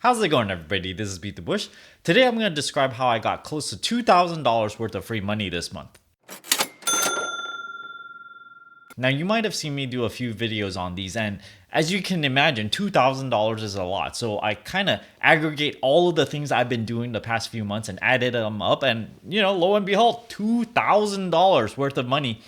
How's it going, everybody? This is BeatTheBush. Today I'm going to describe how I got close to $2,000 worth of free money this month. Now, you might have seen me do a few videos on these, and as you can imagine, $2,000 is a lot. So I kind of aggregate all of the things I've been doing the past few months and added them up, and lo and behold, $2,000 worth of money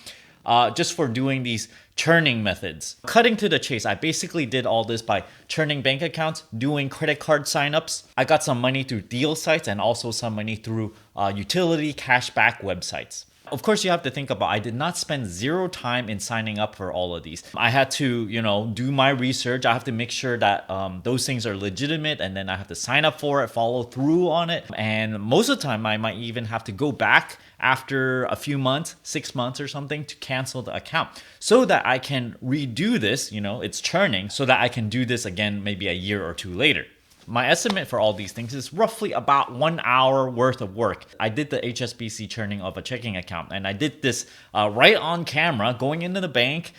just for doing these churning methods. Cutting to the chase, I basically did all this by churning bank accounts, doing credit card signups. I got some money through deal sites and also some money through utility cashback websites. Of course, you have to think about, I did not spend zero time in signing up for all of these. I had to, do my research. I have to make sure that those things are legitimate, and then I have to sign up for it, follow through on it. And most of the time, I might even have to go back after a few months, 6 months or something, to cancel the account so that I can redo this, it's churning, so that I can do this again maybe a year or two later. My estimate for all these things is roughly about 1 hour worth of work. I did the HSBC churning of a checking account, and I did this right on camera, going into the bank.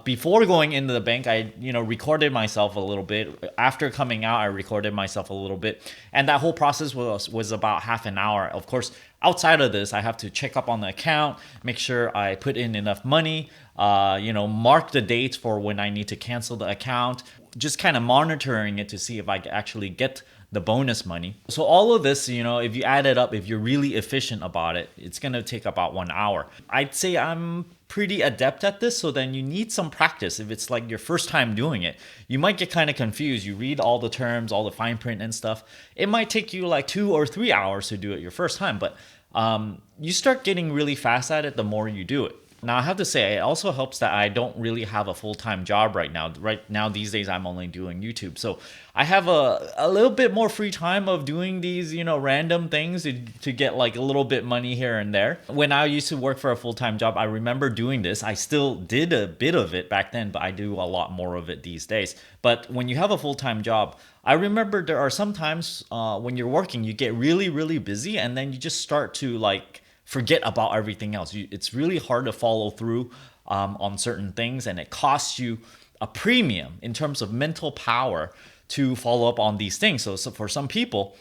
Before going into the bank, I recorded myself a little bit. After coming out, I recorded myself a little bit, and that whole process was about half an hour. Of course, outside of this, I have to check up on the account, make sure I put in enough money, mark the dates for when I need to cancel the account, just kind of monitoring it to see if I actually get the bonus money. So all of this, if you add it up, if you're really efficient about it, it's going to take about 1 hour. I'd say I'm pretty adept at this, so then you need some practice. If it's like your first time doing it, you might get kind of confused. You read all the terms, all the fine print and stuff. It might take you like 2 or 3 hours to do it your first time, but you start getting really fast at it the more you do it. Now, I have to say, it also helps that I don't really have a full-time job right now. Right now, these days, I'm only doing YouTube. So I have a little bit more free time of doing these, random things to get like a little bit money here and there. When I used to work for a full-time job, I remember doing this. I still did a bit of it back then, but I do a lot more of it these days. But when you have a full-time job, I remember there are some times when you're working, you get really, really busy, and then you just start to forget about everything else. It's really hard to follow through on certain things, and it costs you a premium in terms of mental power to follow up on these things. So for some people,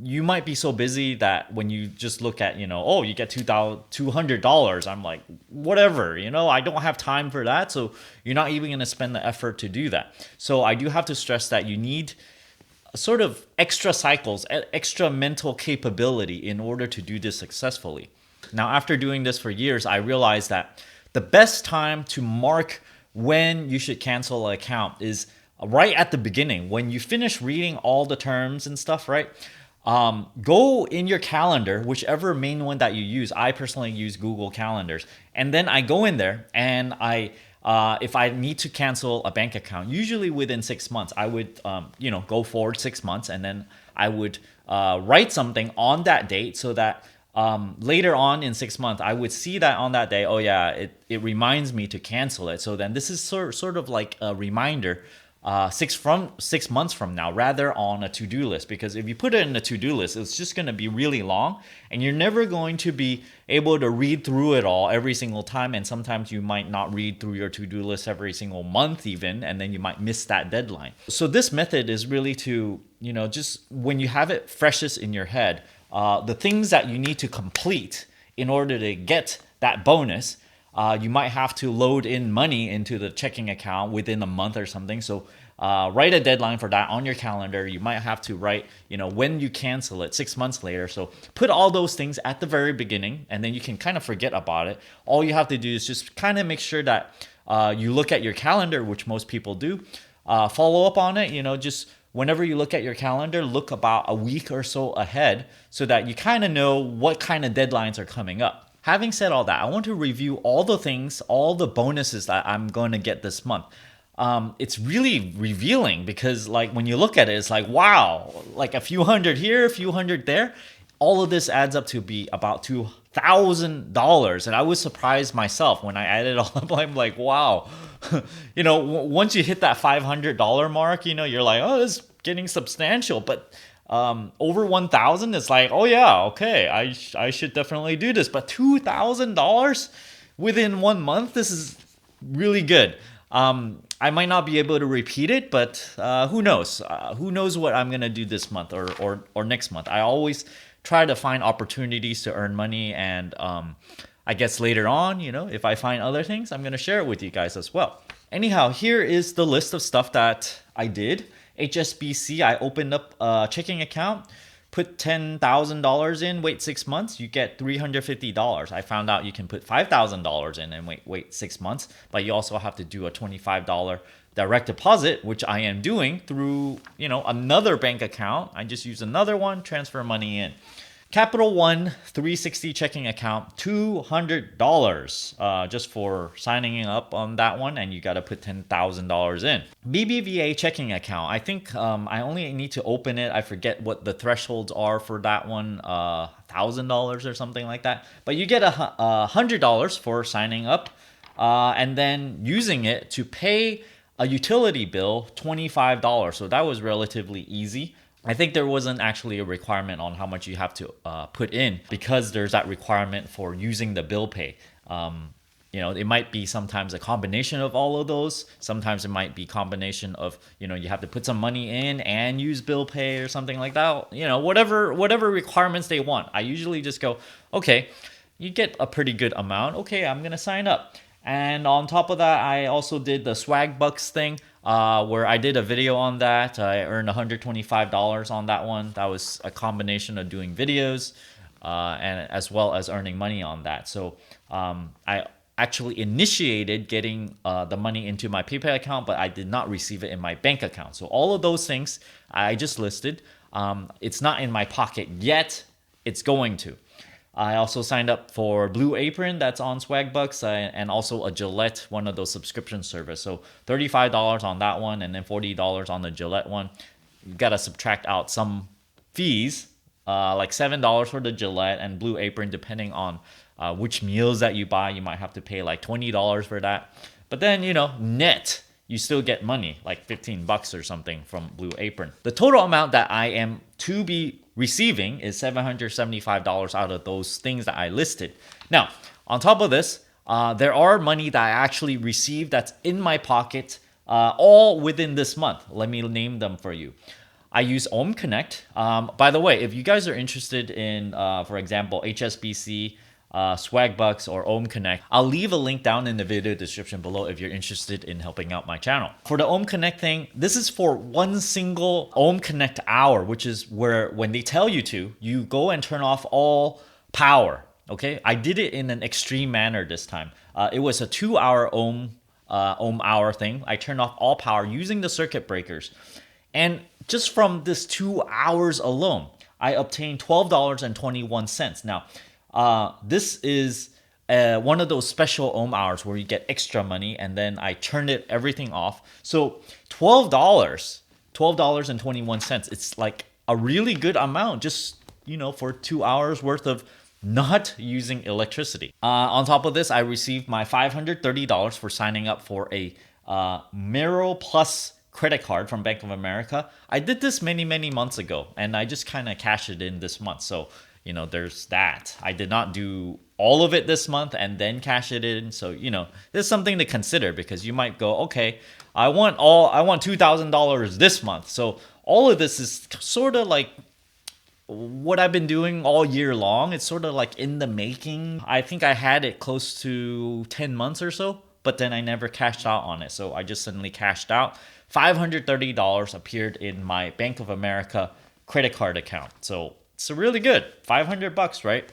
you might be so busy that when you just look at, you get $200, I'm like, whatever, I don't have time for that. So you're not even going to spend the effort to do that. So I do have to stress that you need sort of extra cycles, extra mental capability in order to do this successfully. Now, after doing this for years, I realized that the best time to mark when you should cancel an account is right at the beginning. When you finish reading all the terms and stuff, right? Go in your calendar, whichever main one that you use. I personally use Google Calendars. And then I go in there and if I need to cancel a bank account, usually within 6 months, I would, go forward 6 months, and then I would write something on that date so that later on in 6 months, I would see that on that day, oh yeah, it reminds me to cancel it. So then this is sort of like a reminder 6 months from now, rather on a to-do list. Because if you put it in a to-do list, it's just going to be really long, and you're never going to be able to read through it all every single time. And sometimes you might not read through your to-do list every single month even, and then you might miss that deadline. So this method is really to, just when you have it freshest in your head, the things that you need to complete in order to get that bonus, you might have to load in money into the checking account within a month or something. So write a deadline for that on your calendar. You might have to write, when you cancel it 6 months later. So put all those things at the very beginning, and then you can kind of forget about it. All you have to do is just kind of make sure that you look at your calendar, which most people do. Follow up on it, just whenever you look at your calendar, look about a week or so ahead so that you kind of know what kind of deadlines are coming up. Having said all that, I want to review all the things, all the bonuses that I'm going to get this month. It's really revealing because when you look at it, it's like, wow, like a few hundred here, a few hundred there. All of this adds up to be about $2,000. And I was surprised myself when I added it all up. I'm like, wow, once you hit that $500 mark, you're like, oh, this is getting substantial. But over 1,000, it's like, oh yeah, okay, I should definitely do this. But $2,000 within 1 month, this is really good. I might not be able to repeat it, but who knows? Who knows what I'm gonna do this month or next month? I always try to find opportunities to earn money, and I guess later on, if I find other things, I'm gonna share it with you guys as well. Anyhow, here is the list of stuff that I did. HSBC, I opened up a checking account, put $10,000 in, wait 6 months, you get $350. I found out you can put $5,000 in and wait 6 months, but you also have to do a $25 direct deposit, which I am doing through, another bank account. I just use another one, transfer money in. Capital One 360 checking account, $200 just for signing up on that one, and you got to put $10,000 in. BBVA checking account, I think I only need to open it. I forget what the thresholds are for that one, $1,000 or something like that. But you get $100 for signing up and then using it to pay a utility bill, $25. So that was relatively easy. I think there wasn't actually a requirement on how much you have to put in, because there's that requirement for using the bill pay. It might be sometimes a combination of all of those. Sometimes it might be combination of, you have to put some money in and use bill pay or something like that. Whatever requirements they want. I usually just go, okay, you get a pretty good amount. Okay, I'm going to sign up. And on top of that, I also did the swag bucks thing, where I did a video on that. I earned $125 on that one. That was a combination of doing videos and as well as earning money on that. So I actually initiated getting the money into my PayPal account, but I did not receive it in my bank account. So all of those things I just listed. It's not in my pocket yet. It's going to. I also signed up for Blue Apron, that's on Swagbucks, and also a Gillette, one of those subscription service. So $35 on that one, and then $40 on the Gillette one. You gotta subtract out some fees, like $7 for the Gillette and Blue Apron, depending on which meals that you buy. You might have to pay like $20 for that. But then, net, you still get money, like $15 or something from Blue Apron. The total amount that I am to be receiving is $775 out of those things that I listed. Now, on top of this, there are money that I actually received that's in my pocket all within this month. Let me name them for you. I use Ohm Connect. By the way, if you guys are interested in, for example, HSBC, Swagbucks, or Ohm Connect, I'll leave a link down in the video description below if you're interested in helping out my channel. For the Ohm Connect thing, this is for one single Ohm Connect hour, which is where when they tell you to, you go and turn off all power. Okay, I did it in an extreme manner this time. It was a 2-hour ohm hour thing. I turned off all power using the circuit breakers, and just from this 2 hours alone, I obtained $12.21. Now, this is one of those special ohm hours where you get extra money, and then I turned everything off. So $12.21. It's like a really good amount, just for 2 hours worth of not using electricity. On top of this, I received my $530 for signing up for a Merrill Plus credit card from Bank of America. I did this many months ago, and I just kind of cashed it in this month. So there's that. I did not do all of it this month and then cash it in. So, there's something to consider, because you might go, okay, I want $2,000 this month. So all of this is sort of like what I've been doing all year long. It's sort of like in the making. I think I had it close to 10 months or so, but then I never cashed out on it. So I just suddenly cashed out. $530 appeared in my Bank of America credit card account. So it's really good. $500, right?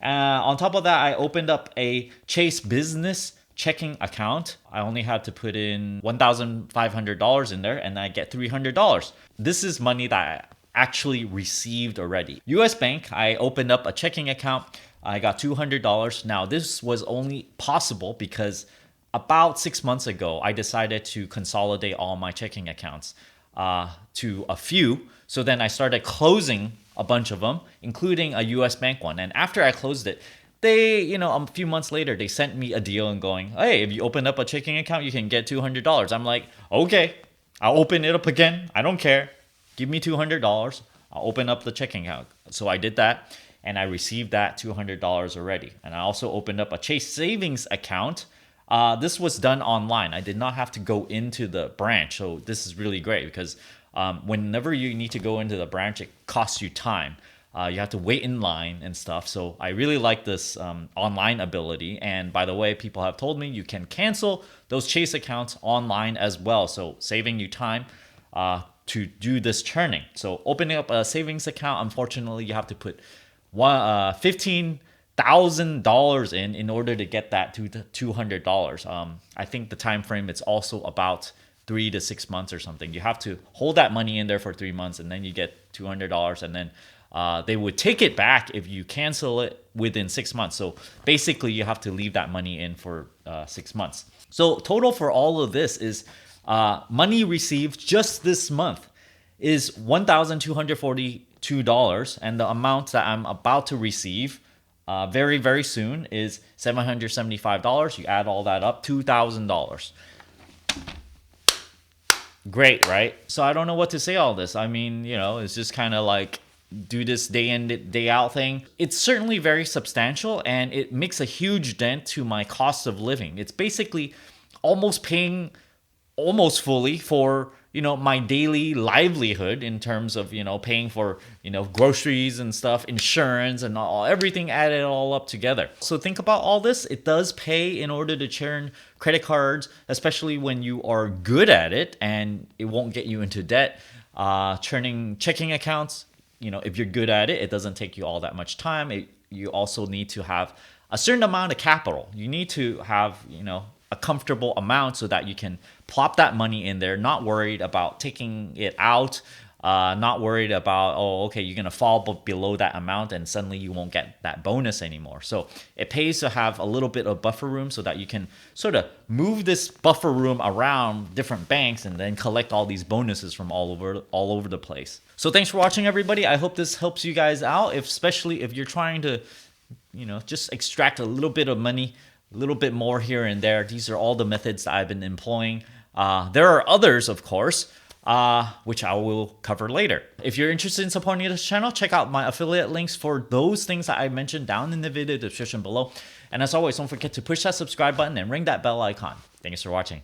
On top of that, I opened up a Chase Business checking account. I only had to put in $1,500 in there, and I get $300. This is money that I actually received already. US Bank, I opened up a checking account. I got $200. Now, this was only possible because about 6 months ago, I decided to consolidate all my checking accounts to a few. So then I started closing a bunch of them, including a US Bank one. And after I closed it, they, a few months later, they sent me a deal and going, hey, if you open up a checking account, you can get $200. I'm like, okay, I'll open it up again. I don't care. Give me $200. I'll open up the checking account. So I did that, and I received that $200 already. And I also opened up a Chase savings account. this was done online. I did not have to go into the branch. So this is really great because whenever you need to go into the branch, it costs you time. You have to wait in line and stuff. So I really like this online ability. And by the way, people have told me you can cancel those Chase accounts online as well. So saving you time to do this churning. So opening up a savings account, unfortunately, you have to put $15,000 in order to get that to $200. I think the time frame it's also about 3 to 6 months or something. You have to hold that money in there for 3 months, and then you get $200, and then they would take it back if you cancel it within 6 months. So basically, you have to leave that money in for 6 months. So total for all of this is money received just this month is $1,242, and the amount that I'm about to receive very, very soon is $775. You add all that up, $2,000. Great, right? So I don't know what to say all this. I mean, it's just kind of like do this day in, day out thing. It's certainly very substantial, and it makes a huge dent to my cost of living. It's basically almost paying almost fully for my daily livelihood in terms of paying for groceries and stuff, insurance and everything added all up together. So think about all this. It does pay in order to churn credit cards, especially when you are good at it, and it won't get you into debt. Churning checking accounts, if you're good at it, it doesn't take you all that much time. You also need to have a certain amount of capital. You need to have a comfortable amount so that you can plop that money in there, not worried about taking it out, not worried about, you're going to fall below that amount and suddenly you won't get that bonus anymore. So it pays to have a little bit of buffer room so that you can sort of move this buffer room around different banks and then collect all these bonuses from all over the place. So thanks for watching, everybody. I hope this helps you guys out, especially if you're trying to, just extract a little bit of money, a little bit more here and there. These are all the methods that I've been employing. There are others, of course, which I will cover later. If you're interested in supporting this channel, check out my affiliate links for those things that I mentioned down in the video description below. And as always, don't forget to push that subscribe button and ring that bell icon. Thanks for watching.